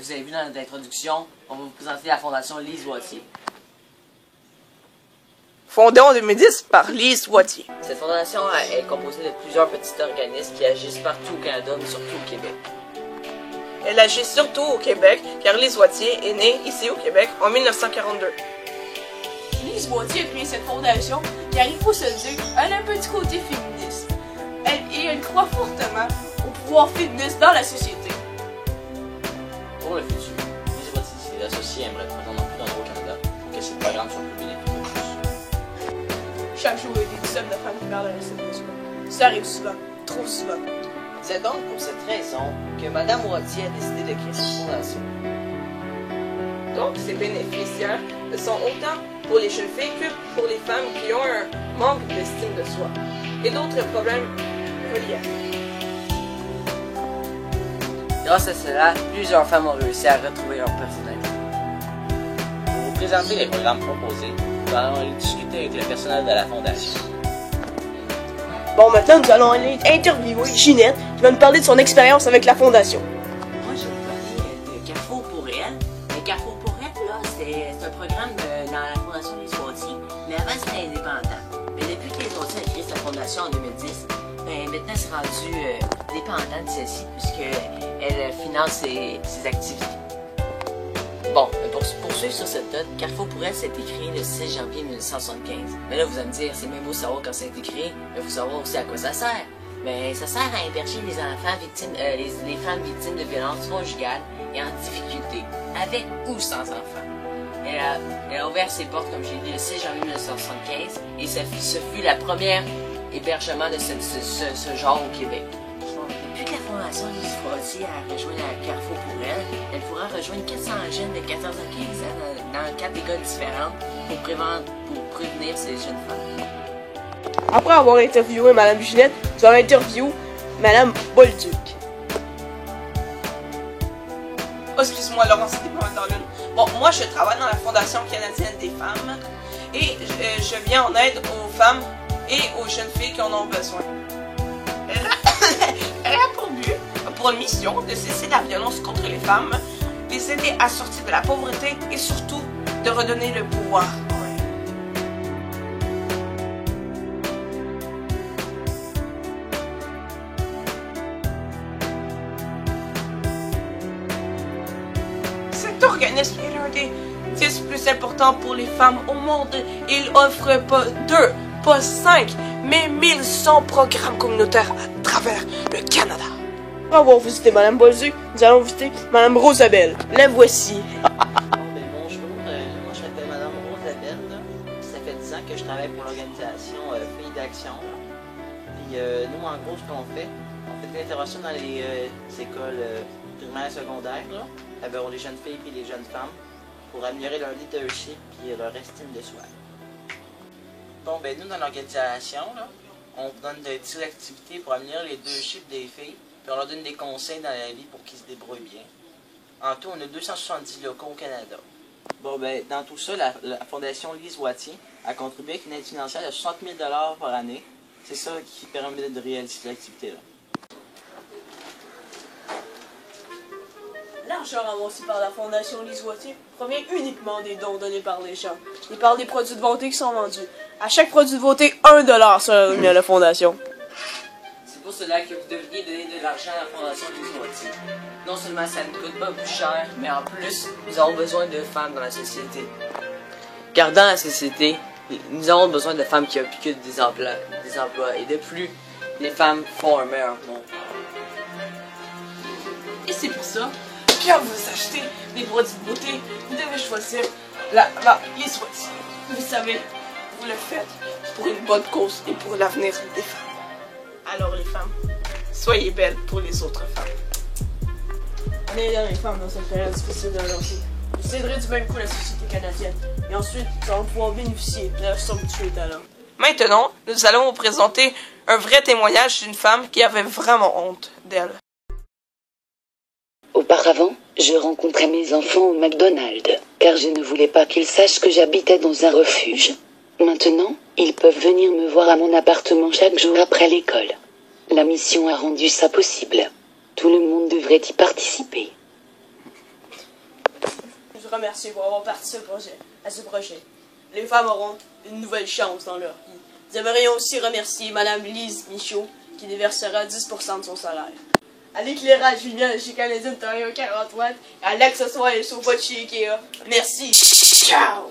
Vous avez vu dans notre introduction, on va vous présenter la fondation Lise Wattier. Fondée en 2010 par Lise Wattier. Cette fondation est composée de plusieurs petits organismes qui agissent partout au Canada, mais surtout au Québec. Elle agit surtout au Québec, car Lise Wattier est née ici au Québec en 1942. Lise Wattier a créé cette fondation car, il faut se le dire, elle a un petit côté féministe. Elle croit fortement au pouvoir féministe dans la société. Pour le futur, Lise Wattier et les associés aimeraient présenter plus dans le Canada pour que ces programmes soient plus bénéfiques pour tous. Chaque jour, il y a des dizaines de femmes qui perdent la naissance de soi. Ça arrive souvent, trop souvent. C'est donc pour cette raison que Mme Wattier a décidé de créer cette fondation. Donc, ces bénéficiaires sont autant pour les jeunes filles que pour les femmes qui ont un manque d'estime de soi et d'autres problèmes reliés. Grâce à cela, plusieurs femmes ont réussi à retrouver leur personnalité. Pour vous présenter les programmes proposés, nous allons aller discuter avec le personnel de la fondation. Bon, maintenant, nous allons aller interviewer Ginette qui va nous parler de son expérience avec la fondation. Moi, je vais vous parler de Carrefour pour elle. Mais Carrefour pour elle, là, c'est un programme dans la fondation Lise Wattier. Mais avant, c'était indépendant. Mais depuis que Lise Wattier a créé sa fondation en 2010, maintenant, c'est rendu dépendant de celle-ci, puisqu'elle finance ses activités. Bon, pour poursuivre sur cette note, Carrefour pour elle, c'est créé le 6 janvier 1975. Mais là, vous allez me dire, c'est même beau savoir quand ça a été créé, mais il faut savoir aussi à quoi ça sert. Mais ça sert à héberger les enfants victimes, les femmes victimes de violences conjugales et en difficulté, avec ou sans enfants. Elle a ouvert ses portes, comme j'ai dit, le 6 janvier 1975, et ce fut la première hébergement de ce genre au Québec. Depuis que la fondation Lise Wattier a rejoint la Carrefour pour elle pourra rejoindre 400 jeunes de 14 à 15 ans dans 4 écoles différentes pour prévenir ces jeunes femmes. Après avoir interviewé Mme Ginette, nous allons interviewer Mme Bolduc. Oh, excuse-moi, Laurence, c'était pas mal dans l'une. Bon, moi, je travaille dans la Fondation canadienne des femmes et je viens en aide aux femmes et aux jeunes filles qui en ont besoin. Elle a pour mission de cesser la violence contre les femmes, les aider à sortir de la pauvreté et surtout de redonner le pouvoir. Cet organisme est l'un des 10 plus importants pour les femmes au monde. Il offre pas 2, pas 5, mais 1100 programmes communautaires à travers le Canada. Après avoir visité Mme Bolduc, nous allons visiter Mme Rosabelle. La voici. Bonjour, moi je m'appelle Mme Rosabelle. Ça fait 10 ans que je travaille pour l'organisation Filles d'Action. Puis nous, en gros, ce qu'on fait de l'intervention dans les écoles primaires et secondaires, là, avec les jeunes filles et les jeunes femmes, pour améliorer leur leadership et leur estime de soi. Bon, ben nous, dans l'organisation, on vous donne des petites activités pour améliorer les leadership des filles, puis on leur donne des conseils dans la vie pour qu'ils se débrouillent bien. En tout, on a 270 locaux au Canada. Bon, ben, dans tout ça, la Fondation Lise Wattier a contribué avec une aide financière de 60 000 $ par année. C'est ça qui permet de réaliser cette activité-là. L'argent ramassé par la Fondation Lise Wattier provient uniquement des dons donnés par les gens et par les produits de beauté qui sont vendus. À chaque produit de beauté, 1 $ sera remis à la Fondation. C'est pour cela que vous devriez donner de l'argent à la Fondation Lise Wattier. Non seulement ça ne coûte pas plus cher, mais en plus, nous avons besoin de femmes dans la société. Car dans la société, Nous avons besoin de femmes qui occupent des emplois. Et de plus, les femmes font un meilleur monde. Et c'est pour ça, quand vous achetez des produits de beauté, vous devez choisir les Swatis. Vous savez, vous le faites pour une bonne cause et pour l'avenir des femmes. Alors les femmes, soyez belles pour les autres femmes. On est les femmes dans cette période difficile de leur vie. Vous aiderez du même coup la société canadienne. Et ensuite, nous allons pouvoir bénéficier de leur somptueux talent. Maintenant, nous allons vous présenter un vrai témoignage d'une femme qui avait vraiment honte d'elle. Auparavant, je rencontrais mes enfants au McDonald's, car je ne voulais pas qu'ils sachent que j'habitais dans un refuge. Maintenant, ils peuvent venir me voir à mon appartement chaque jour après l'école. La mission a rendu ça possible. Tout le monde devrait y participer. Je vous remercie pour avoir participé à ce projet. Les femmes auront une nouvelle chance dans leur vie. Nous aimerions aussi remercier Mme Lise Michaud, qui déversera 10% de son salaire. À l'éclairage lumineux chez Canadian Ontario 40 watts, à l'accessoire et sofa de chez Ikea. Merci. Ciao!